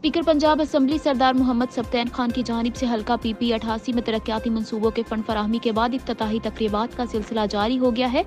Speaker Punjab assembly सरदार मोहम्मद सब्तैन खान की जानिब से हल्का PP 88 में तरक्याती मंसूबों के फंड फराहमी के बाद इफ्तिताही तकरीबात का सिलसिला जारी हो गया है।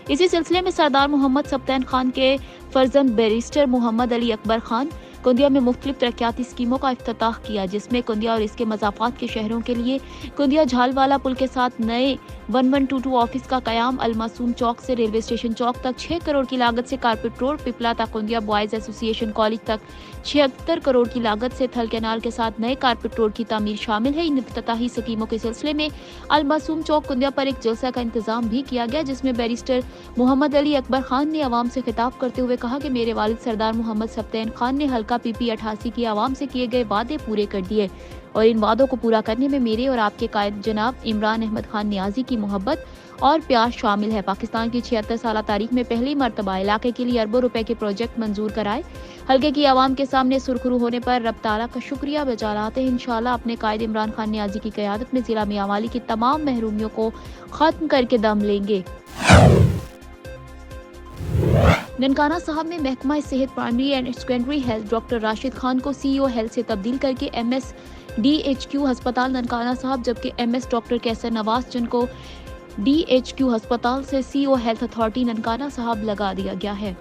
इसी सिलसिले में सरदार मोहम्मद सब्तैन खान के फर्जंद बैरिस्टर मोहम्मद अली अकबर खान कुंदिया में मुख्तलिफ तरक्याती स्कीमों का इफ्तिताह किया, जिसमें कुंदिया और इसके मज़ाफ़ात के शहरों के लिए कुंदिया झालवाला पुल के साथ नए 1122 ऑफिस का कयाम, अलमासूम चौक से रेलवे स्टेशन चौक तक 6 करोड़ की लागत से कारपेट रोड, पिपला तक कुंदिया बॉयज़ एसोसिएशन कॉलेज तक 76 करोड़ की लागत से थल कैनाल के साथ नए कारपेट रोड की तामीर शामिल है। इन इफ्तिताही स्कीमों के सिलसिले में अलमासूम चौक कुंदिया पर एक जलसा का इंतजाम भी किया गया, जिसमें बैरिस्टर मोहम्मद अली अकबर खान ने आवाम से खिताब करते हुए कहा कि मेरे वालिद सरदार मोहम्मद सब्तैन खान ने हल्का PP 88 की आवाम से किए गए वादे पूरे कर दिए और इन वादों को पूरा करने में मेरे और आपके कायद जनाब इमरान अहमद खान नियाजी की मोहब्बत और प्यार शामिल है। पाकिस्तान की 76 साल तारीख में पहली मरतबा इलाके के लिए अरबों रुपए के प्रोजेक्ट मंजूर कराए। हल्के की आवाम के सामने सुरखरू होने पर रब ताला का शुक्रिया बजा लाते हैं। इंशाल्लाह अपने कायद इमरान खान नियाजी की क़यादत में जिला मियांवाली की तमाम महरूमियों को खत्म करके दम लेंगे। ननकाना साहब में महकमा सेहत primary and secondary health doctor Rashid Khan को CEO हेल्थ से तब्दील करके MS DHQ अस्पताल ननकाना साहब, जबकि MS डॉक्टर कैसर नवाज जिनको DHQ अस्पताल से CEO हेल्थ अथॉरिटी ननकाना साहब लगा दिया गया है।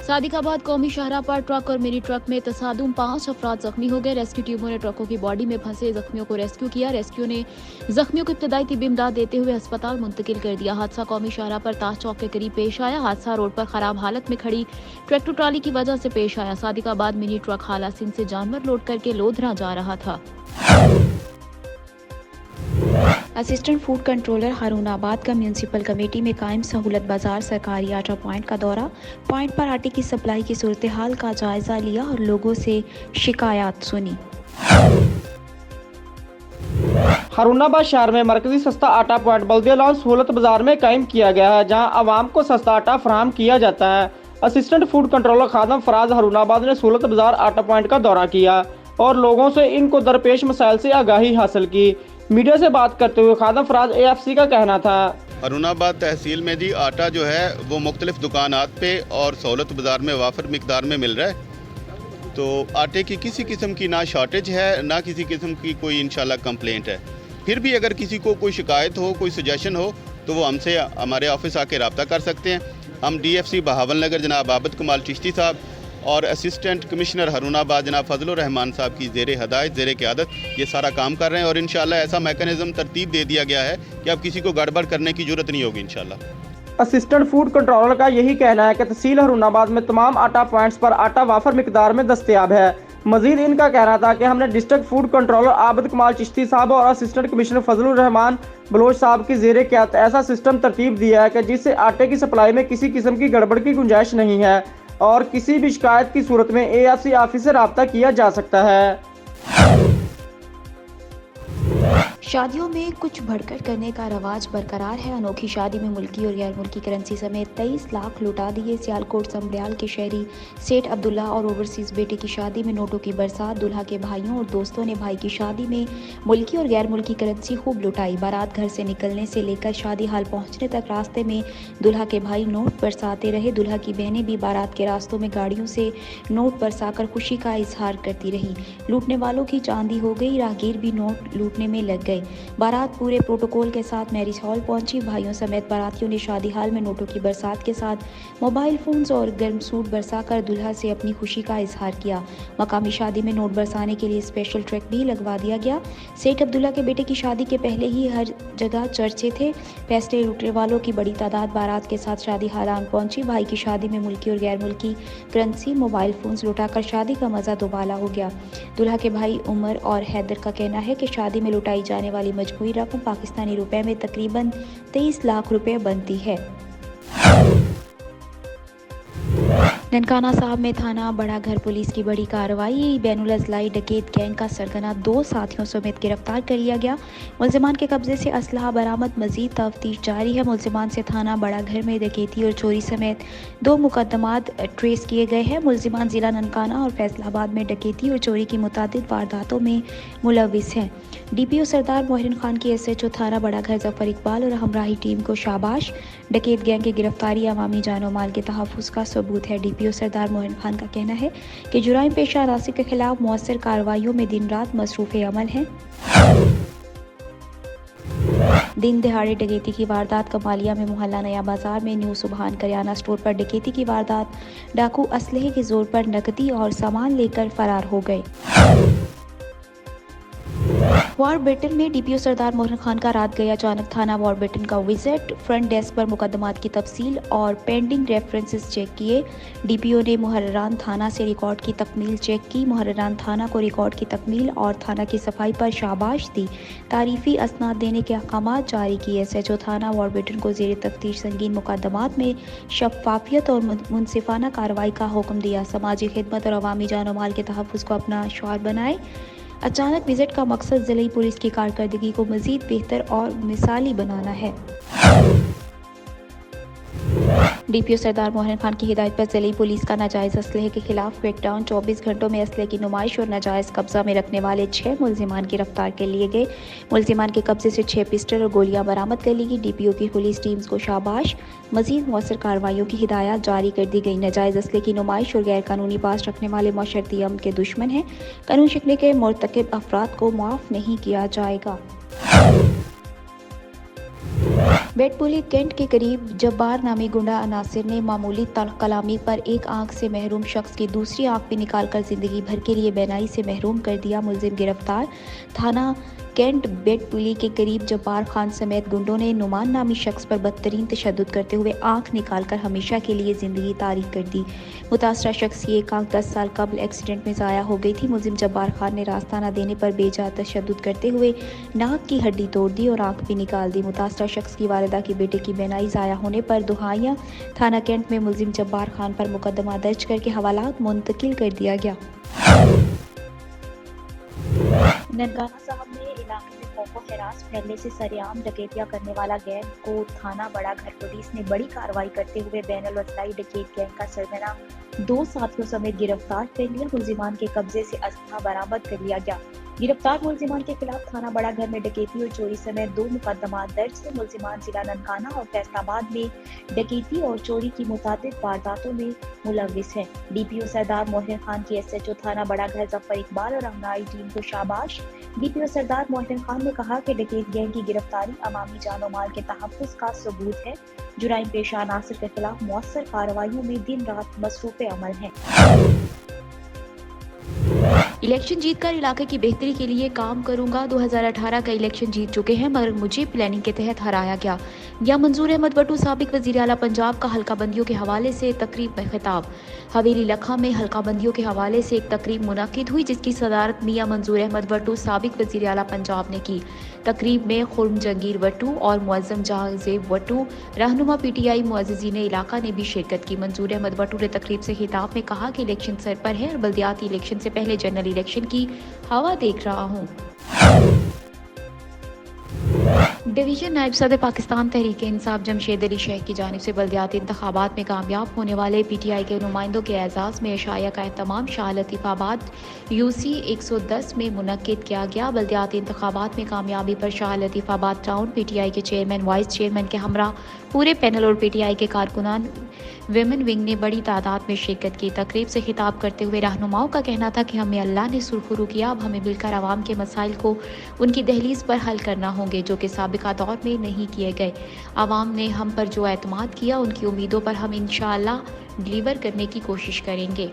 सादिकाबाद कौमी शाहरा पर ट्रक और मिनी ट्रक में तसादुम 5 अफराद जख्मी हो गए। रेस्क्यू टीमों ने ट्रकों की बॉडी में फंसे जख्मियों को रेस्क्यू किया। रेस्क्यू ने जख्मियों को इब्तदाई तिब्बी इमदाद देते हुए अस्पताल मुंतकिल कर दिया। हादसा कौमी शाहरा पर ताज चौक के करीब पेश आया। हादसा रोड पर खराब हालत में खड़ी ट्रैक्टर ट्राली की वजह से पेश आया। सादिकाबाद मिनी ट्रक हाला सिंध से जानवर लोड करके लोधरा जा रहा था। असिस्टेंट फूड कंट्रोलर हारूनाबाद का म्यूनसिपल कमेटी में कायम सहूलत बाजार सरकारी आटा पॉइंट का दौरा, पॉइंट पर आटे की सप्लाई की सूरत हाल का जायजा लिया और लोगों से शिकायत सुनी। हारूनाबाद शहर में मरकजी सस्ता आटा पॉइंट बल्दिया लॉन्च सहूलत बाजार में कायम किया गया है, जहां आवाम को सस्ता आटा फराहम किया जाता है। Assistant food controller Khadim Faraz Haroonabad ने सहूलत बाजार आटा पॉइंट का दौरा किया और लोगों से इनको दरपेश मसाइल से आगाही हासिल की। मीडिया से बात करते हुए खादम फराज AFC का कहना था, हारूनाबाद तहसील में जी आटा जो है वो मुख्तलिफ दुकानात पे और सहूलत बाज़ार में वाफर मिकदार में मिल रहा है। तो आटे की किसी किस्म की ना शॉर्टेज है ना किसी किस्म की कोई इंशाल्लाह कंप्लेंट है। फिर भी अगर किसी को कोई शिकायत हो, कोई सजेशन हो तो वो हमसे हमारे ऑफिस आके रब्ता कर सकते हैं। हम DFC बहावल नगर जनाब आबिद कमाल चिश्ती साहब और असिस्टेंट कमिश्नर हारूनाबाद जनाब फजलुर रहमान साहब की ज़ेरे हदायत ज़ेरे क़यादत ये सारा काम कर रहे हैं और इंशाल्लाह ऐसा मैकेनिज़्म तरतीब दे दिया गया है कि अब किसी को गड़बड़ करने की ज़रूरत नहीं होगी इंशाल्लाह। असिस्टेंट फूड कंट्रोलर का यही कहना है कि तहसील हारूनाबाद में तमाम आटा पॉइंट्स पर आटा वाफर मिकदार में दस्तयाब है। मजीद इनका कहना था कि हमने डिस्ट्रिक्ट फूड कंट्रोलर आबिद कमाल चिश्ती साहब और असिस्टेंट कमिश्नर फजलुर रहमान बलोच साहब की ज़ेरे क़यादत ऐसा सिस्टम तरतीब दिया है कि जिससे आटे की सप्लाई में किसी किस्म की गड़बड़ की गुंजाइश नहीं है और किसी भी शिकायत की सूरत में AFC ऑफिस से रब्ता किया जा सकता है। शादियों में कुछ बढ़कर करने का रवाज बरकरार है। अनोखी शादी में मुल्की और गैर मुल्की करेंसी समेत 23 लाख लुटा दिए। सियालकोट संबरियाल के शहरी सेठ अब्दुल्ला और ओवरसीज़ बेटे की शादी में नोटों की बरसात। दुल्हा के भाइयों और दोस्तों ने भाई की शादी में मुल्की और गैर मुल्की करेंसी खूब लुटाई। बारात घर से निकलने से लेकर शादी हाल पहुँचने तक रास्ते में दुल्हा के भाई नोट बरसाते रहे। दुल्हा की बहनें भी बारात के रास्तों में गाड़ियों से नोट बरसाकर खुशी का इजहार करती रही। लूटने वालों की चांदी हो गई, राहगीर भी नोट लूटने में लग गए। बारात पूरे प्रोटोकॉल के साथ मैरिज हॉल पहुंची। भाइयों समेत बारातियों ने शादी हाल में नोटों की बरसात के साथ मोबाइल फोन्स और गर्म सूट बरसाकर दुल्हा से अपनी खुशी का इजहार किया। मकामी शादी में नोट बरसाने के लिए स्पेशल ट्रक भी लगवा दिया गया। सेठ अब्दुल्ला के बेटे की शादी के पहले ही हर जगह चर्चे थे। पैसे लूटने वालों की बड़ी तादाद बारात के साथ शादी हालान पहुंची। भाई की शादी में मुल्की और गैर मुल्की करेंसी मोबाइल फोन्स लुटाकर शादी का मजा दोबाला हो गया। दुल्हा के भाई उमर और हैदर का कहना है कि शादी में लुटाई जाने वाली मजमूई रकम पाकिस्तानी रुपए में तकरीबन 23 लाख रुपए बनती है। ननकाना साहब में थाना बड़ा घर पुलिस की बड़ी कार्रवाई। बैनुल अज़लाई डकैत गैंग का सरगना 2 साथियों समेत गिरफ्तार कर लिया गया। मुल्ज़िमान के कब्जे से असलहा बरामद। मजीद तफ्तीश जारी है। मुल्ज़िमान से थाना बड़ा घर में डकैती और चोरी समेत 2 मुकदमात ट्रेस किए गए हैं। मुल्ज़िमान जिला ननकाना और फैसलाबाद में डकैती और चोरी की मुतादिद वारदातों में मुलविस हैं। DPO सरदार मोहरिन खान की SHO थाना बड़ा घर जफर इकबाल और हमराही टीम को शाबाश। डकैत गैंग की गिरफ्तारी अवामी जानो माल के तहफ़्फ़ुज़ का सबूत है। DPO सरदार मोहन खान का कहना है कि जुराइम पेशा अनासिर के खिलाफ मौसर कार्रवाइयों में दिन रात मसरूफ़ अमल हैं। दिन दहाड़े डकैती की वारदात कमालिया में मोहल्ला नया बाजार में न्यू सुबहान करियाना स्टोर पर डकैती की वारदात। डाकू असलहे के जोर पर नकदी और सामान लेकर फरार हो गए। वॉरबेटन में DPO सरदार मोहन खान का रात गया अचानक थाना वॉरबेटन का विजिट। फ्रंट डेस्क पर मुकदमात की तफसील और पेंडिंग रेफरेंसेस चेक किए। DPO ने मुहर्ररान थाना से रिकॉर्ड की तकमील चेक की। मुहर्ररान थाना को रिकॉर्ड की तकमील और थाना की सफाई पर शाबाश दी। तारीफी असनाद देने के अहकाम जारी किए। SHO थाना वॉरबेटन को ज़ेर तफ्तीश संगीन मुकदमात में शफाफियत और मुनसिफाना कार्रवाई का हुक्म दिया। समाजी खिदमत और अवामी जान और माल के तहफ़्फ़ुज़ को अपना शौर बनाए। अचानक विजिट का मकसद ज़िले पुलिस की कारकर्दगी को मज़ीद बेहतर और मिसाली बनाना है। DPO सरदार मोहन खान की हिदायत पर ज़िले पुलिस का नाजायज़ असलहे के खिलाफ क्रैकडाउन। 24 घंटों में असलहे की नुमाइश और नाजायज़ कब्जा में रखने वाले 6 मुलजिमान गिरफ्तार कर लिए गए। मुलजिमान के कब्जे से 6 पिस्टल और गोलियां बरामद कर ली गई। DPO की पुलिस टीम्स को शाबाश। मज़ीद मौसर कार्रवाइयों की हिदायत जारी कर दी गई। नाजायज़ असलहे की नुमाइश और गैर कानूनी पास रखने वाले माशरती अमन के दुश्मन हैं। कानून शिकने के मुर्तकिब अफराद को माफ़ नहीं किया जाएगा। बेटपुली कैंट के करीब जब्बार नामी गुंडा अनासिर ने मामूली कलामी पर एक आंख से महरूम शख्स की दूसरी आंख भी निकालकर जिंदगी भर के लिए बेनाई से महरूम कर दिया। मुलजिम गिरफ्तार। थाना कैंट बेटपुली के करीब जब्बार खान समेत गुंडों ने नुमान नामी शख्स पर बदतरीन तशद्दुद करते हुए आंख निकालकर हमेशा के लिए जिंदगी तारीक कर दी। मुतासरा शख्स की एक आंख 10 साल कबल एक्सीडेंट में ज़ाया हो गई थी। मुलजिम जब्बार खान ने रास्ता न देने पर बेजा तशद्दुद करते हुए नाक की हड्डी तोड़ दी और आंख भी निकाल दी। मुतासरा शख्स की वालिदा की बेटे की बेनाई ज़ाया होने पर दुहाइयाँ थाना कैंट में मुलजिम जब्बार खान पर मुकदमा दर्ज करके हवालात मुंतकिल कर दिया गया। ननकाना साहब में इलाके में खौफो हरास फैलने से सरेआम डकैतियां करने वाला गैंग को थाना बड़ा घर पुलिस ने बड़ी कार्रवाई करते हुए बैनुल वसलाई डकैत गैंग का सरगना 2 साथियों समेत गिरफ्तार कर लिया। मुलजिमान के कब्जे से असलहा बरामद कर लिया गया। गिरफ्तार मुलजिमान के खिलाफ थाना बड़ा घर में डकैती और चोरी समेत 2 मुकदमा दर्ज थे। मुलजिमान जिला ननकाना और फैसलाबाद में डकैती और चोरी की मुताबिक वारदातों में मुलविस हैं। DPO सरदार मोहन खान की SHO थाना बड़ा घर जफर इकबाल और रंगाई टीम को शाबाश। DPO सरदार मोहन खान ने कहा कि डकैत गैंग की गिरफ्तारी अवामी जान और माल के तहफ़्फ़ुज़ का सबूत है। जुराइम पेशा अनासिर के खिलाफ मौसर कार्रवाइयों में दिन रात मसरूफ़ अमल हैं। इलेक्शन जीतकर इलाके की बेहतरी के लिए काम करूंगा। 2018 का इलेक्शन जीत चुके हैं मगर मुझे प्लानिंग के तहत हराया गया। या मंजूर अहमद भट्टू साबिक वज़ीर आला पंजाब का हल्का बंदियों के हवाले से तकरीब में खिताब। हवेली लखा में हल्का बंदियों के हवाले से एक तकरीब मुनाकिद हुई जिसकी सदारत मियां मंजूर अहमद भट्टू साबिक वज़ीर आला पंजाब ने की। तकरीब में खुर्म जंगीर भट्टू और मुअज़्ज़म जहांज़ेब भट्टू रहनुमा PTI मुअज़्ज़िज़ीन इलाका ने भी शिरकत की। मंजूर अहमद भट्टू ने तकरीब से खिताब में कहा कि इलेक्शन सर पर है और बल्दियाती इलेक्शन से पहले जनरल इलेक्शन की हवा देख रहा हूँ। डिवीजन नायब सदर पाकिस्तान तहरीक इंसाफ जमशेद अली शेख की जानिब से बल्दियाती इंतखाबात में कामयाब होने वाले PTI के नुमाइंदों के एजाज़ में एशाया का एहतमाम शाह लतीफ़ाबाद UC 110 में मुनक्किद किया गया। बल्दियाती इंतखाबात में कामयाबी पर शाह लतीफ़ाबाद टाउन PTI के चेयरमैन वाइस चेयरमैन के हमरा पूरे पैनल और PTI के कारकुनान विमेन विंग ने बड़ी तादाद में शिरकत की। तकरीब से खिताब करते हुए रहनुमाओं का कहना था कि हमें अल्लाह ने सुरखरू किया, अब हमें मिलकर आवाम के मसाइल को उनकी दहलीज पर हल करना होंगे जो कि साबिका दौर में नहीं किए गए। आवाम ने हम पर जो एतमाद किया उनकी उम्मीदों पर हम इंशाअल्लाह डिलीवर करने की कोशिश करेंगे।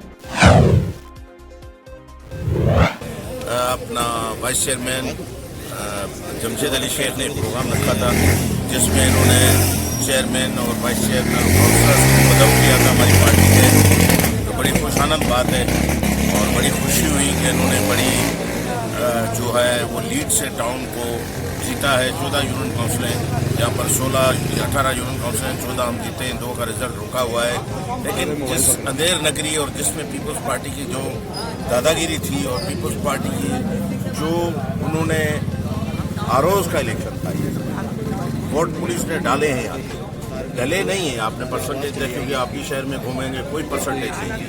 अपना वाइस चेयरमैन जमशेद अली शेख ने प्रोग्राम रखा था जिसमें इन्होंने चेयरमैन और वाइस चेयरमैन और काउंसलर्स को मदद किया था हमारी पार्टी के। तो बड़ी खुशानंद बात है और बड़ी खुशी हुई कि इन्होंने बड़ी जो है वो लीड से टाउन को जीता है। 14 यूनियन काउंसिलें जहाँ पर 18 यूनियन काउंसिलें 14 हम जीते हैं, 2 का रिजल्ट रुका हुआ है। लेकिन जिस अंधेर नगरी और जिसमें पीपल्स पार्टी की जो दादागिरी थी और पीपल्स पार्टी की जो उन्होंने आरोज का इलेक्शन था, वोट पुलिस ने डाले हैं यहाँ, डले नहीं है। आपने परसेंटेज देखे कि आप भी शहर में घूमेंगे कोई परसेंटेज नहीं,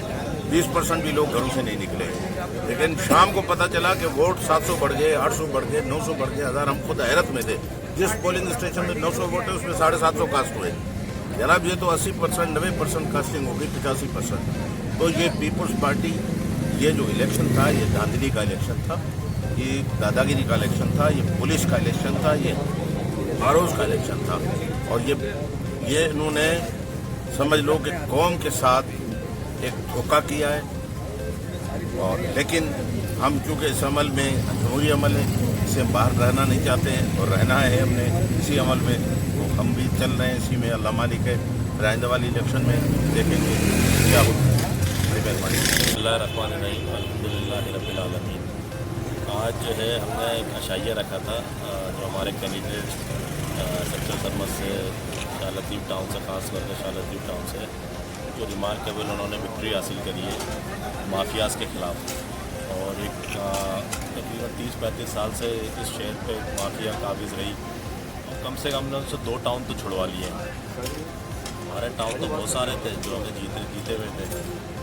20% भी लोग घरों से नहीं निकले। लेकिन शाम को पता चला कि वोट 700 बढ़ गए, 800 बढ़ गए, 900 बढ़ गए, 1000। हम खुद हैरत में थे। जिस पोलिंग स्टेशन में 900 वोट है उसमें 750 कास्ट हुए। जनाब ये तो 80% 90% कास्टिंग होगी, 85%। तो ये पीपल्स पार्टी, ये जो इलेक्शन था ये धांधली का इलेक्शन था, ये दादागिरी का इलेक्शन था, ये पुलिस का इलेक्शन था, ये आरोज का इलेक्शन था। और ये इन्होंने समझ लो कि कौम के साथ एक धोखा किया है। और लेकिन हम चूँकि इस अमल में जमहूरी अमल है, इसे हम बाहर रहना नहीं चाहते हैं और रहना है हमने इसी अमल में, तो हम भी चल रहे हैं इसी में। अल्लाह मालिक है, आइंदा वाली इलेक्शन में देखेंगे क्या होता है। बड़ी मेहरबानी। बिस्मिल्लाहिर्रहमानिर्रहीम, अल्हम्दुलिल्लाहि रब्बिल आलमीन। आज जो है हमने एक अशाइया रखा था, जो हमारे कैंडिडेट सेक्टर सरमत से, शाह लतीफ़ टाउन से, ख़ास करके शाह लतीफ़ टाउन से, जो रिमार्केबल उन्होंने विक्ट्री हासिल करी है माफियाज़ के ख़िलाफ़। और एक तकरीबन 30-35 साल से इस शहर पे माफिया काबिज़ रही, और कम से कम हमने उनसे 2 टाउन तो छुड़वा लिए हैं। हमारे टाउन तो बहुत सारे थे जो हमें जीते हुए थे,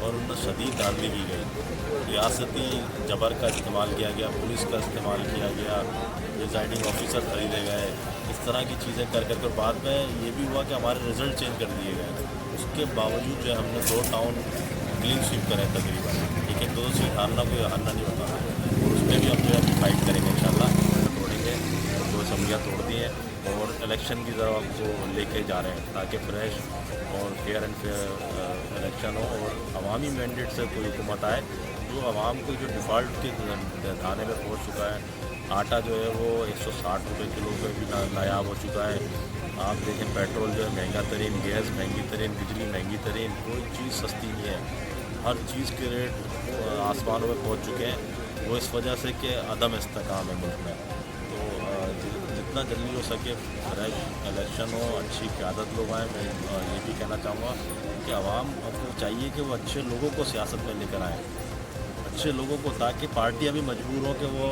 और उनमें शदीद धांधली की गई। रियासती जबर का इस्तेमाल किया गया, पुलिस का इस्तेमाल किया गया, प्रिजाइडिंग ऑफिसर खरीदे गए, इस तरह की चीज़ें कर बाद में ये भी हुआ कि हमारे रिज़ल्ट चेंज कर दिए गए। उसके बावजूद जो है हमने 2 टाउन क्लीन स्वीप करें तकरीबन, ठीक है। 2 सीट हारना कोई हारना नहीं होता, और उसमें भी हम जो है फाइट करेंगे इंशाल्लाह। तोड़ेंगे, 2 असम्बलियाँ तोड़ दी हैं और इलेक्शन की तरफ आपको लेके जा रहे हैं, ताकि फ्रेश और फेयर एंड फेयर इलेक्शन हो और अवामी मैंडेट से कोई हुकूमत आए जो आवाम को जो डिफ़ॉल्ट के धाने में पहुँच चुका है। आटा जो है वो 160 रुपये किलो पे भी नायाब हो चुका है। आप देखें पेट्रोल जो है महंगा तरीन, गैस महंगी तरीन, बिजली महंगी तरीन, कोई चीज़ सस्ती नहीं है। हर चीज़ के रेट आसमानों में पहुंच चुके हैं। वो इस वजह से कि अदम इस्तेकाम है मुल्क में। तो जितना जल्दी हो सके फ्रेश इलेक्शन हो, अच्छी क़यादत लोग आए। मैं ये भी कहना चाहूँगा कि आवाम को चाहिए कि वो अच्छे लोगों को सियासत में लेकर आएँ, अच्छे लोगों को, ताकि पार्टियां भी मजबूर हों कि वो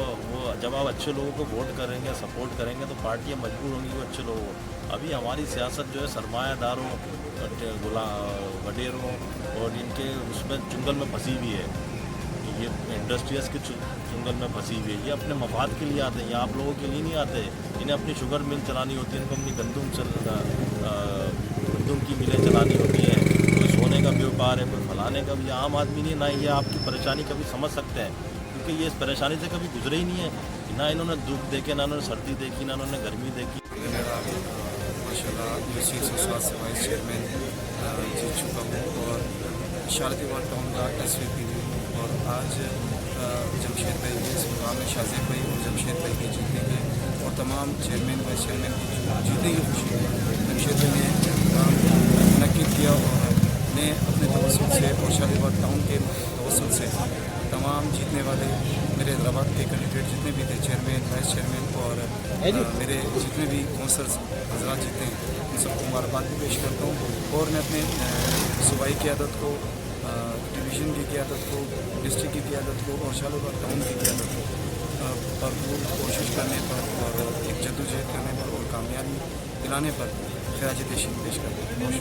जब आप अच्छे लोगों को वोट करेंगे, सपोर्ट करेंगे, तो पार्टियां मजबूर होंगी वो अच्छे लोगों को। अभी हमारी सियासत जो है सरमायादारों, वडेरों और इनके उसमें चुंगल में फंसी हुई है। ये इंडस्ट्रीज के चुंगल में फंसी हुई है। ये अपने मफाद के लिए आते हैं, ये आप लोगों के लिए नहीं आते। इन्हें अपनी शुगर मिल चलानी होती है, इनको अपनी गंदम की मिलें चलानी होती हैं। कोई सोने का व्यापार है, कोई फलाने का भी। आम आदमी नहीं, ना ये आपकी परेशानी कभी समझ सकते हैं, क्योंकि ये इस परेशानी से कभी गुजरे ही नहीं है। ना इन्होंने धूप देखे, ना इन्होंने सर्दी देखी, ना इन्होंने गर्मी देखी। माशाल्लाह यूसी 107 से वाइस चेयरमैन जीत चुका हूँ और शालतीवाड़ टाउन का SVP भी हूँ। और आज जमशेद भाई के इस मुकाम में शाज़ेब भाई और जमशेद भाई के जीतने के और तमाम चेयरमैन वाइस चेयरमैन की जीतने की खुशी है। जमशेद भाई ने काम मुनक्किद किया और ने अपने तवस्सुल से और शालतीवाड़ टाउन के तवस्सुल से तमाम जीतने वाले मेरे हैदराबाद के कैंडिडेट जितने भी थे, चेयरमैन, वाइस चेयरमैन और मेरे जितने भी काउंसलर्स हजरात जीते हैं, उन सबको मुबारकबाद भी पेश करता हूँ। और मैं अपने सूबाई क़यादत को, डिवीज़न की क़यादत को, डिस्ट्रिक्ट की क़यादत को और शालतीवाड़ टाउन की क़यादत को भरपूर कोशिश करने पर और एक जद्दोजहद करने पर और कामयाबी दिलाने पर खराज तहसीन पेश करते हैं।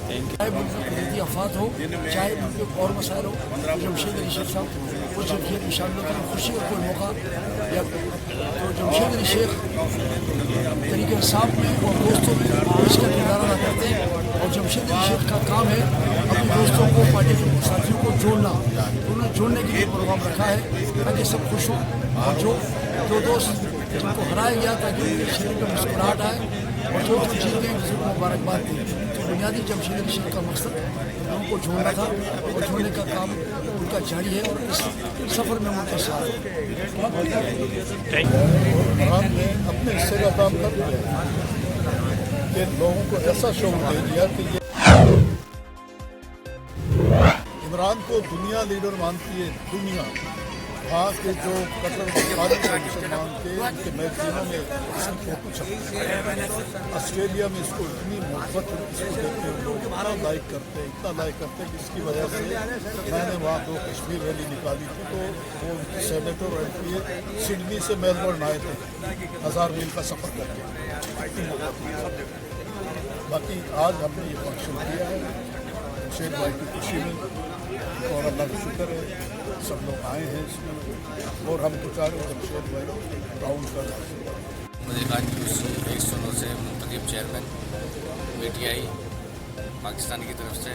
चाहे मुल्क की अफवात हो, चाहे मुल्क और मसाइल हो, जमशेद अली शेख साहब वो जमशेद की शामिल की खुशी और कोई मौका या तो जमशेद अली शेख तरीके साफ में और दोस्तों में इसका किरदार अदा करते हैं। और जमशेद अली शेख का काम है अपने दोस्तों को, पार्टी के साथियों को जोड़ना। उन्होंने जोड़ने के लिए प्रोग्राम रखा है ताकि सब खुश हों और जो दोस्त जिनको हराया गया ताकि उनके शरीर में मुस्कुराहट आए और जो जीत गए उनको मुबारकबाद दी। तो बुनियादी जमशेद अली शेख का मकसद उनको जोड़ना था और जोड़ने का काम उनका जारी है और इस सफ़र में उनका साथ इमरान ने अपने हिस्से का काम कर दिया कि लोगों को ऐसा शौक दे दिया कि ये इमरान को दुनिया लीडर मानती है। दुनिया वहाँ के जो कट्टर मुसलमान थे उनके मैगजीनों में इसकी फोटो छपती है। ऑस्ट्रेलिया में इसको इतनी मोहब्बत इसको देखते हैं, लोग इतना लाइक करते हैं कि इसकी वजह से मैंने वहाँ 2 कश्मीर रैली निकाली थी। तो वो सेनेटर और MP सिडनी से मेलबर्न आए थे 1000 मील का सफ़र करके। बाकी आज हमने ये फंक्शन किया है शेख भाई की खुशी में और अल्लाह का शुक्र है सब लोग आए हैं इसमें और हम तो चाह रहे हैं शेख भाई टाउन कर। वज़ीर ख़ारजा यूसी 109 से मुंतखब चेयरमैन PTI पाकिस्तान की तरफ से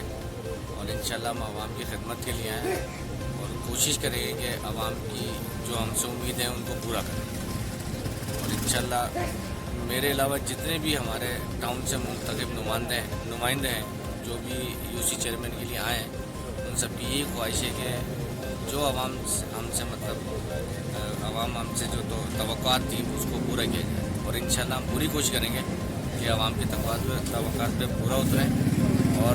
और इंशाल्लाह हम आवाम की खिदमत के लिए आए हैं और कोशिश करेंगे कि आवाम की जो हमसे उम्मीद है उनको पूरा करें। और इंशाल्लाह मेरे अलावा जितने भी हमारे टाउन से मुंतखब नुमाइंदे हैं जो भी यूसी चेयरमैन के लिए आए हैं, उन सब की यही ख्वाहिश है कि जो आवाम हमसे आवाम हमसे जो तवक्कुआत थी उसको पूरा किया जाए। और इंशाल्लाह हम पूरी कोशिश करेंगे कि आवाम की तवक्कुआत पे पूरा उतरें और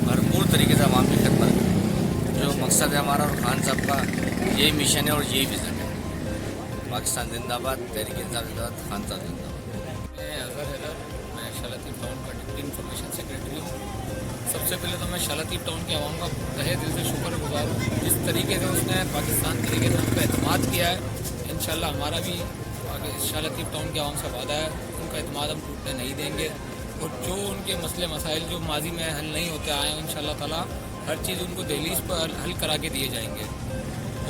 भरपूर तरीके से आवाम की खिदमत करें। जो मकसद है हमारा और खान साहब का यही मिशन है और यही विज़न है। पाकिस्तान जिंदाबाद, तहरीक इंसाफ जिंदाबाद, खान साहब जिंदाबाद। मैं शालतीफ टाउन का डिप्टी इंफॉर्मेशन सेक्रेटरी हूँ। सबसे पहले तो मैं शालतीफ टाउन के आवाम का तहे दिल से शुक्रगुजार हूँ। जिस तरीके से उसने पाकिस्तान तरीके से हम पर एतमाद किया है, इंशाल्लाह हमारा भी शालतीफ टाउन के आवाम से वादा है उनका एतमाद हम टूटने नहीं देंगे। और जो उनके मसले मसाइल जो माजी में हल नहीं होते आए हैं, इंशाल्लाह ताला हर चीज़ उनको दहलीज पर हल करा के दिए जाएंगे।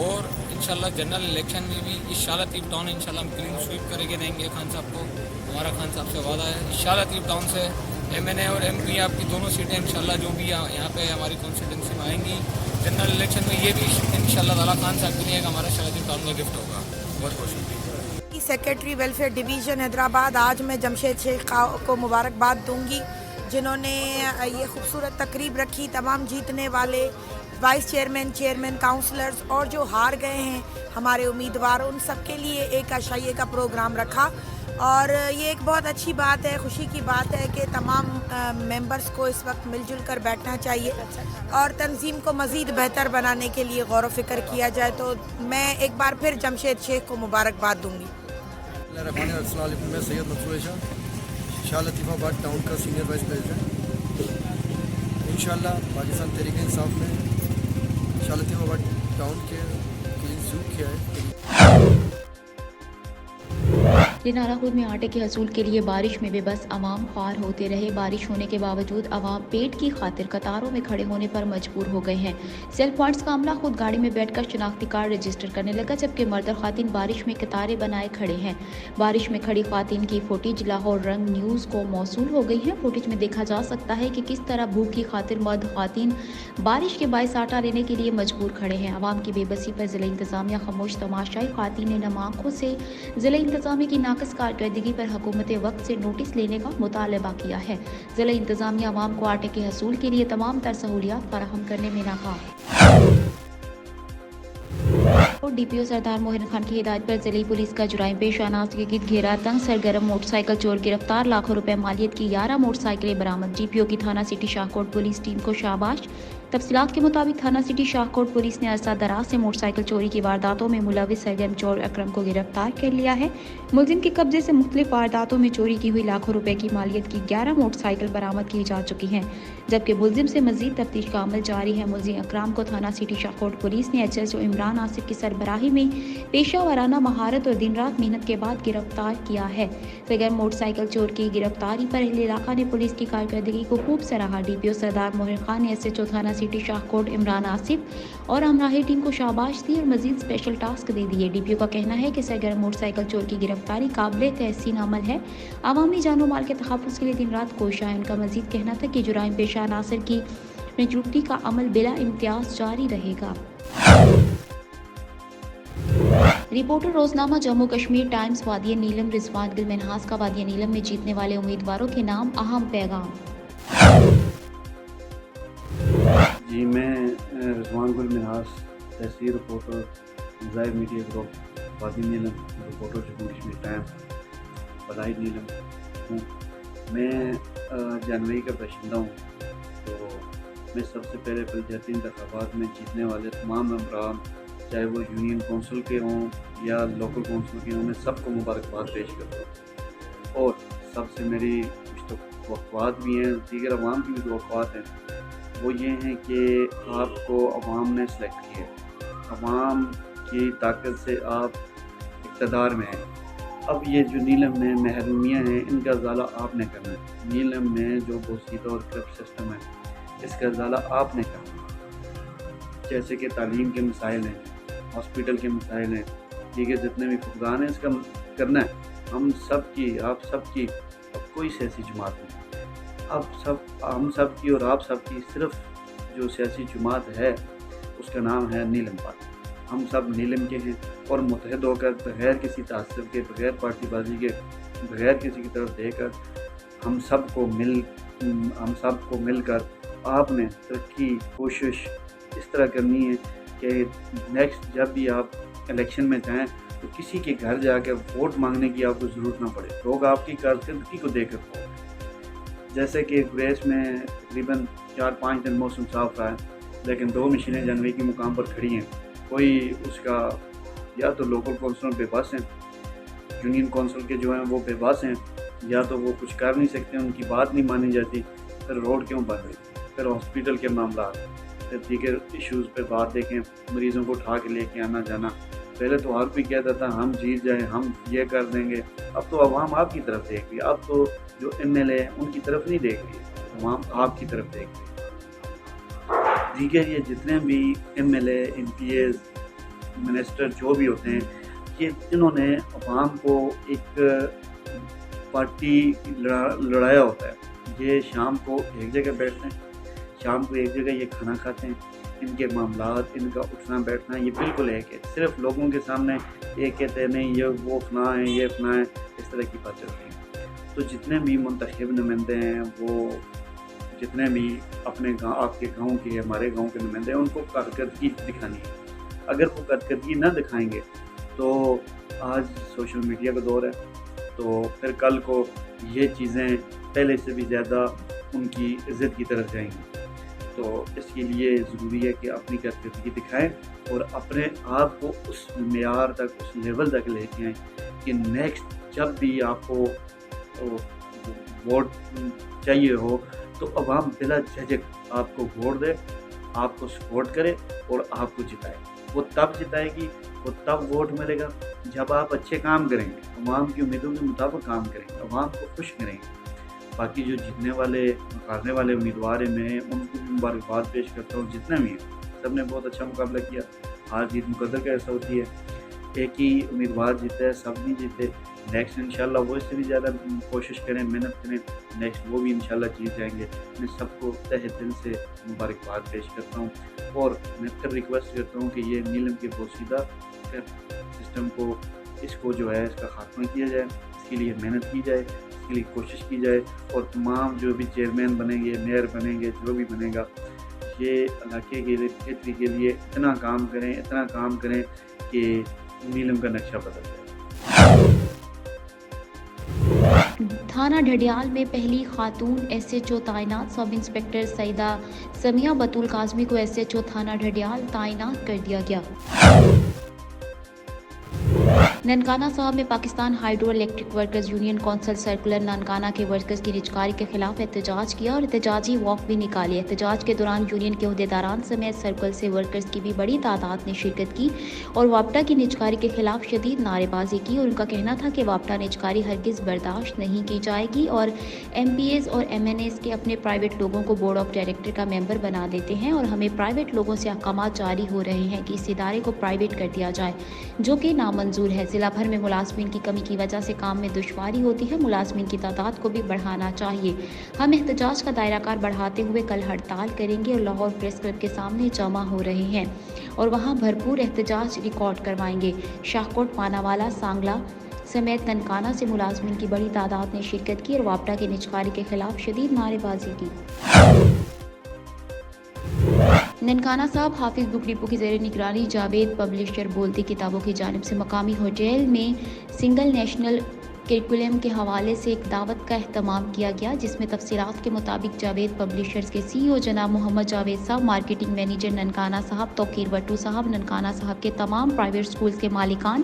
और इंशाल्लाह जनरल इलेक्शन में भी इस शालतीफ टाउन इंशाल्लाह हम क्लीन स्वीप करके देंगे खान साहब को। हमारा खान साहब से वादा है शालतीफ टाउन से MNA और MP आपकी दोनों सीटें इंशाल्लाह जो भी यहाँ पे हमारी कॉन्स्टिट्यूंसी में आएंगी जनरल इलेक्शन में, ये भी इंशाल्लाह ताला खान साहब के लिए एक हमारा शालतीफ टाउन का गिफ्ट होगा। बहुत बहुत शुक्रिया। सेक्रेटरी वेलफेयर डिवीज़न हैदराबाद, आज मैं जमशेद शेख को मुबारकबाद दूंगी जिन्होंने ये खूबसूरत तकरीब रखी। तमाम जीतने वाले वाइस चेयरमैन, काउंसलर्स और जो हार गए हैं हमारे उम्मीदवार, उन सब के लिए एक आशाइये का प्रोग्राम रखा। और ये एक बहुत अच्छी बात है, खुशी की बात है कि तमाम मेंबर्स को इस वक्त मिलजुल कर बैठना चाहिए और तंजीम को मज़ीद बेहतर बनाने के लिए गौर व फिक्र किया जाए। तो मैं एक बार फिर जमशेद शेख को मुबारकबाद दूंगी। मैं सैयद मंसूर शाह, शालतीफाबाद टाउन का सीनियर वाइस प्रेसिडेंट। इंशाल्लाह पाकिस्तान तहरीक इंसाफ में शालतीफाबाद टाउन के क्लीन स्वीप किया है। दिनारा खुद में आटे के हसूल के लिए बारिश में बेबस अवाम ख्वार होते रहे। बारिश होने के बावजूद अवाम पेट की खातिर कतारों में खड़े होने पर मजबूर हो गए हैं। सेल्फ पॉइंट्स का अमला खुद गाड़ी में बैठकर शनाख्ती कार्ड रजिस्टर करने लगा, जबकि मर्द और खातिन बारिश में कतारें बनाए खड़े हैं। बारिश में खड़ी खातिन की फुटेज लाहौर रंग न्यूज़ को मौसूल हो गई है। फुटेज में देखा जा सकता है कि किस तरह भूख की खातिर मर्द खातिन बारिश के बायस आटा लेने के लिए मजबूर खड़े हैं। अवाम की बेबसी पर ज़िला इंतज़ामिया खामोश तमाशाई। खातिन ने नम आँखों से ज़िला इंतज़ामिया की नाक़िस कारकर्दगी पर हुकूमत वक्त से नोटिस लेने का मुतालबा किया है। ज़िला इंतज़ामिया अवाम को आटे के हसूल के लिए तमाम तर सहूलियात फराहम करने में नाकाम। DPO सरदार मोहन खान की हिदायत पर ज़िली पुलिस का जुराइम पेश अनाज के गिर्द घेरा तंग सरगर्म मोटरसाइकिल चोर गिरफ्तार। लाखों रुपए मालियत की 11 मोटरसाइकिलें बरामद। GPO की थाना सिटी शाहकोट पुलिस टीम को शाबाश। तफसीलात के मुताबिक थाना सिटी शाहकोट पुलिस ने अरसा दराज से मोटरसाइकिल चोरी की वारदातों में मुलविस सरगर्म चोर अकरम को गिरफ्तार कर लिया है। मुलजिम के कब्जे से मुख्तलिफ वारदातों में चोरी की हुई लाखों रुपए की मालियत की 11 मोटरसाइकिल बरामद की जा चुकी हैं, जबकि मुलजिम से मजीद तफ्तीश का अमल जारी है। मुलजिम अकरम को थाना सिटी शाहकोट पुलिस ने HSO इमरान आसिफ की सरबराही में पेशा वाराना महारत और दिन रात मेहनत के बाद गिरफ्तार किया है। सरगर्म मोटरसाइकिल चोर की गिरफ्तारी पर अहले इलाका ने पुलिस की कारकर्दगी को खूब सराहा। DPO सरदार मोहन खान ने SHO थाना सिटी शाहकोट इमरान आसिफ और हमराही टीम को शाबाश दी और मजीद स्पेशल टास्क दे दिए। DPO का कहना है कि सरगर्म मोटरसाइकिल चोर की गिरफ्तारी काबिल तहसीन अमल है। आवामी जानो माल के तहफ़्फ़ुज़ के लिए दिन रात कोशिश है। उनका मजीद कहना था कि जुराइम पेशा नासिर की निजुक्ति का अमल बिला इम्तियाज जारी रहेगा। रिपोर्टर रोजनामा जम्मू कश्मीर टाइम्स। वादिया नीलम रिजवान गिल मिन्हास का वादिया नीलम में जीतने वाले उम्मीदवारों के नाम, अहम पैगाम। जी मैं रिजवान गुल मिन्हास, तहसील रिपोर्टर, जाहिर मीडिया ग्रुप, वादी नीलम रिपोर्टर जम्मू कश्मीर टाइम्स, बलाई नीलम हूँ। मैं जानवी का बाशिंदा हूँ। तो मैं सबसे पहले पंचायती इंतखाबात में जीतने वाले तमाम मेंबरान, चाहे वो यूनियन कौंसिल के हों या लोकल कौंसिल के हों, मैं सबको मुबारकबाद पेश करता हूँ। और सबसे मेरी कुछ तो तवक्कुआत भी हैं, दीगर अवाम की भी तवक्कुआत हैं। वो ये हैं कि आपको अवाम ने सेलेक्ट किया, अवाम की ताकत से आप इक़्तिदार में हैं। अब ये जो नीलम में महरूमियाँ हैं, इनका इज़ाला आपने करना है। नीलम में जो बोसीदा और करप्ट सिस्टम है, इसका इज़ाला आपने करना है। जैसे कि तालीम के मसाइल हैं, हॉस्पिटल के मसाइल हैं, दीगर जितने भी फुकदान हैं, इसका करना है। हम सब की, आप सब की, अब कोई ऐसी जमात नहीं। ہم سب کی اور آپ سب کی صرف جو سیاسی جماعت ہے اس کا نام ہے نیلم پارٹی. ہم سب نیلم کے ہیں اور متحد ہو کر بغیر کسی تعصب کے، بغیر پارٹی بازی کے، بغیر کسی کی طرف دے کر ہم سب کو مل کر آپ نے ترقی کوشش اس طرح کرنی ہے کہ نیکسٹ جب بھی آپ الیکشن میں جائیں تو کسی کے گھر جا کے ووٹ مانگنے کی آپ کو ضرورت نہ پڑے. لوگ آپ کی کارکردگی کو دیکھ کر ووٹ. جیسے کہ گریس میں تقریباً 4-5 دن موسم صاف رہا ہے، لیکن 2 مشینیں جنوبی کے مقام پر کھڑی ہیں. کوئی اس کا یا تو لوکل کونسلر بے بس ہیں، یونین کونسل کے جو ہیں وہ بے بس ہیں، یا تو وہ کچھ کر نہیں سکتے، ان کی بات نہیں مانی جاتی. پھر روڈ کیوں بن رہی، پھر ہاسپٹل کے معاملات، پھر دیگر ایشوز پہ بات دیکھیں، مریضوں کو اٹھا کے لے کے آنا جانا. پہلے تو ہر کوئی کہتا تھا ہم جیت جائیں، ہم یہ کر دیں گے. اب تو عوام آپ کی طرف دیکھ رہی ہے. اب تو جو MLA ہیں ان کی طرف نہیں دیکھ رہی ہے، عوام آپ کی طرف دیکھ رہی ہے. دیگر یہ جتنے بھی MLA MPs منسٹر جو بھی ہوتے ہیں، یہ انہوں نے عوام کو ایک پارٹی لڑایا ہوتا ہے. یہ شام کو ایک جگہ بیٹھتے ہیں، شام کو ایک جگہ یہ کھانا کھاتے ہیں. ان کے معاملات، ان کا اٹھنا بیٹھنا یہ بالکل ایک ہے. صرف لوگوں کے سامنے ایک کہتے ہیں نہیں یہ وہ فلاں ہے، یہ فلاں ہے، اس طرح کی بات چل رہی ہے. تو جتنے بھی منتخب نمائندے ہیں، وہ جتنے بھی اپنے آپ کے گاؤں کے، ہمارے گاؤں کے نمائندے ہیں، ان کو کارکردگی دکھانی ہے. اگر وہ کارکردگی نہ دکھائیں گے تو آج سوشل میڈیا کا دور ہے، تو پھر کل کو یہ چیزیں پہلے سے بھی زیادہ ان کی عزت کی طرف جائیں گی. تو اس کے لیے ضروری ہے کہ اپنی کارکردگی دکھائیں اور اپنے آپ کو اس معیار تک، اس لیول تک لے کے آئیں کہ نیکسٹ جب بھی آپ کو ووٹ چاہیے ہو تو عوام بلا جھجک آپ کو ووٹ دے، آپ کو سپورٹ کرے اور آپ کو جتائے. وہ تب جتائے گی، وہ تب ووٹ ملے گا جب آپ اچھے کام کریں گے، عوام کی امیدوں کے مطابق کام کریں گے، عوام کو خوش کریں گے. باقی جو جیتنے والے، ہارنے والے امیدوار ہیں، میں ان کو بھی مبارکباد پیش کرتا ہوں. جتنے بھی ہیں سب نے بہت اچھا مقابلہ کیا. ہار جیت مقدر کا ایسا ہوتی ہے، ایک ہی امیدوار جیتے ہے، سب نہیں جیتے. نیکسٹ انشاءاللہ وہ اس سے بھی زیادہ کوشش کریں، محنت کریں، نیکسٹ وہ بھی انشاءاللہ جیت جائیں گے. میں سب کو تہہ دل سے مبارکباد پیش کرتا ہوں اور میں پھر ریکویسٹ کرتا ہوں کہ یہ نیلم کے بوسیدہ سسٹم کو، اس کو جو ہے اس کا خاتمہ کیا جائے. اس کے لیے محنت کی جائے، اس کے لیے کوشش کی جائے اور تمام جو بھی چیئرمین بنیں گے، میئر بنیں گے، جو بھی بنے گا، یہ علاقے کے بہتری کے لیے اتنا کام کریں کہ نیلم کا نقشہ بدل جائے. تھانہ ڈھڈیال میں پہلی خاتون SHO تعینات. سب انسپکٹر سیدہ سمیہ بطول کاظمی کو SHO تھانہ ڈھڈیال تعینات کر دیا گیا. ننکانہ صاحب میں Pakistan hydro electric workers union council circular Nankana کے ورکرز کی نجکاری کے خلاف احتجاج کیا اور احتجاجی واک بھی نکالی. احتجاج کے دوران یونین کے عہدیداران سمیت سرکل سے ورکرز کی بھی بڑی تعداد نے شرکت کی اور واپٹا کی نجکاری کے خلاف شدید نعرے بازی کی اور ان کا کہنا تھا کہ واپٹا نجکاری ہرگز برداشت نہیں کی جائے گی اور MPs اور MNAs کے اپنے پرائیویٹ لوگوں کو بورڈ آف ڈائریکٹر کا ممبر بنا دیتے ہیں اور ہمیں پرائیویٹ لوگوں سے احکامات جاری ہو رہے ہیں کہ اس ادارے کو پرائیویٹ کر دیا جائے، جو کہ نامنظور ہے. ضلع بھر میں ملازمین کی کمی کی وجہ سے کام میں دشواری ہوتی ہے. ملازمین کی تعداد کو بھی بڑھانا چاہیے. ہم احتجاج کا دائرہ کار بڑھاتے ہوئے کل ہڑتال کریں گے اور لاہور پریس کلب کے سامنے جمع ہو رہے ہیں اور وہاں بھرپور احتجاج ریکارڈ کروائیں گے. شاہکوٹ، پاناوالا، سانگلہ سمیت ننکانہ سے ملازمین کی بڑی تعداد نے شرکت کی اور واپٹا کی نجکاری کے خلاف شدید نعرے بازی کی. ننکانہ صاحب حافظ بک ڈپو کی زیر نگرانی جاوید پبلشر بولتی کتابوں کی جانب سے مقامی ہوٹل میں سنگل نیشنل کریکولم کے حوالے سے ایک دعوت کا اہتمام کیا گیا، جس میں تفصیلات کے مطابق جاوید پبلشرز کے CEO جناب محمد جاوید صاحب، مارکیٹنگ مینیجر ننکانہ صاحب توقیر وٹو صاحب، ننکانہ صاحب کے تمام پرائیویٹ سکولز کے مالکان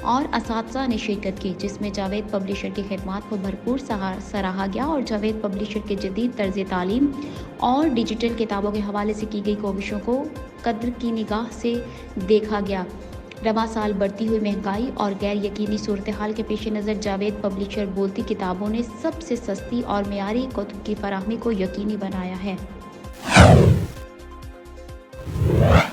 اور اساتذہ نے شرکت کی، جس میں جاوید پبلشر کی خدمات کو بھرپور سراہا گیا اور جاوید پبلشر کے جدید طرز تعلیم اور ڈیجیٹل کتابوں کے حوالے سے کی گئی کوششوں کو قدر کی نگاہ سے دیکھا گیا. رواں سال بڑھتی ہوئی مہنگائی اور غیر یقینی صورتحال کے پیش نظر جاوید پبلشر بولتی کتابوں نے سب سے سستی اور معیاری کتب کی فراہمی کو یقینی بنایا ہے.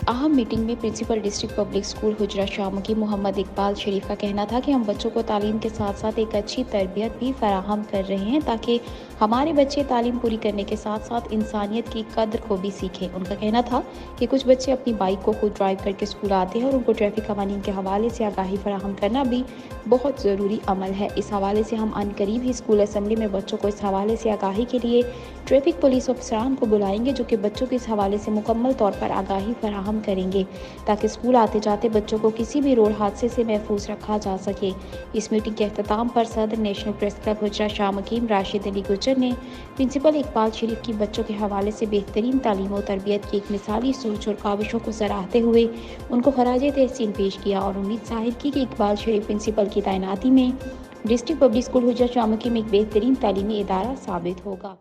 اہم میٹنگ میں پرنسپل ڈسٹرکٹ پبلک اسکول حجرہ شامکی محمد اقبال شریف کا کہنا تھا کہ ہم بچوں کو تعلیم کے ساتھ ساتھ ایک اچھی تربیت بھی فراہم کر رہے ہیں تاکہ ہمارے بچے تعلیم پوری کرنے کے ساتھ ساتھ انسانیت کی قدر کو بھی سیکھیں۔ ان کا کہنا تھا کہ کچھ بچے اپنی بائک کو خود ڈرائیو کر کے اسکول آتے ہیں اور ان کو ٹریفک قوانین کے حوالے سے آگاہی فراہم کرنا بھی بہت ضروری عمل ہے۔ اس حوالے سے ہم عنقریب ہی اسکول اسمبلی میں بچوں کو اس حوالے سے آگاہی کے لیے ٹریفک پولیس افسران کو بلائیں گے، جو کہ بچوں کو اس حوالے سے مکمل طور پر آگاہی فراہم کریں گے تاکہ اسکول آتے جاتے بچوں کو کسی بھی روڈ حادثے سے محفوظ رکھا جا سکے۔ اس میٹنگ کے اختتام پر صدر نیشنل پریس کلب حجرہ شاہ مقیم راشد علی گجر نے پرنسپل اقبال شریف کی بچوں کے حوالے سے بہترین تعلیم و تربیت کی ایک مثالی سوچ اور کاوشوں کو سراہتے ہوئے ان کو خراج تحسین پیش کیا اور امید ظاہر کی کہ اقبال شریف پرنسپل کی تعیناتی میں ڈسٹرکٹ پبلک اسکول حجرہ شاہ مقیم ایک بہترین تعلیمی ادارہ ثابت ہوگا۔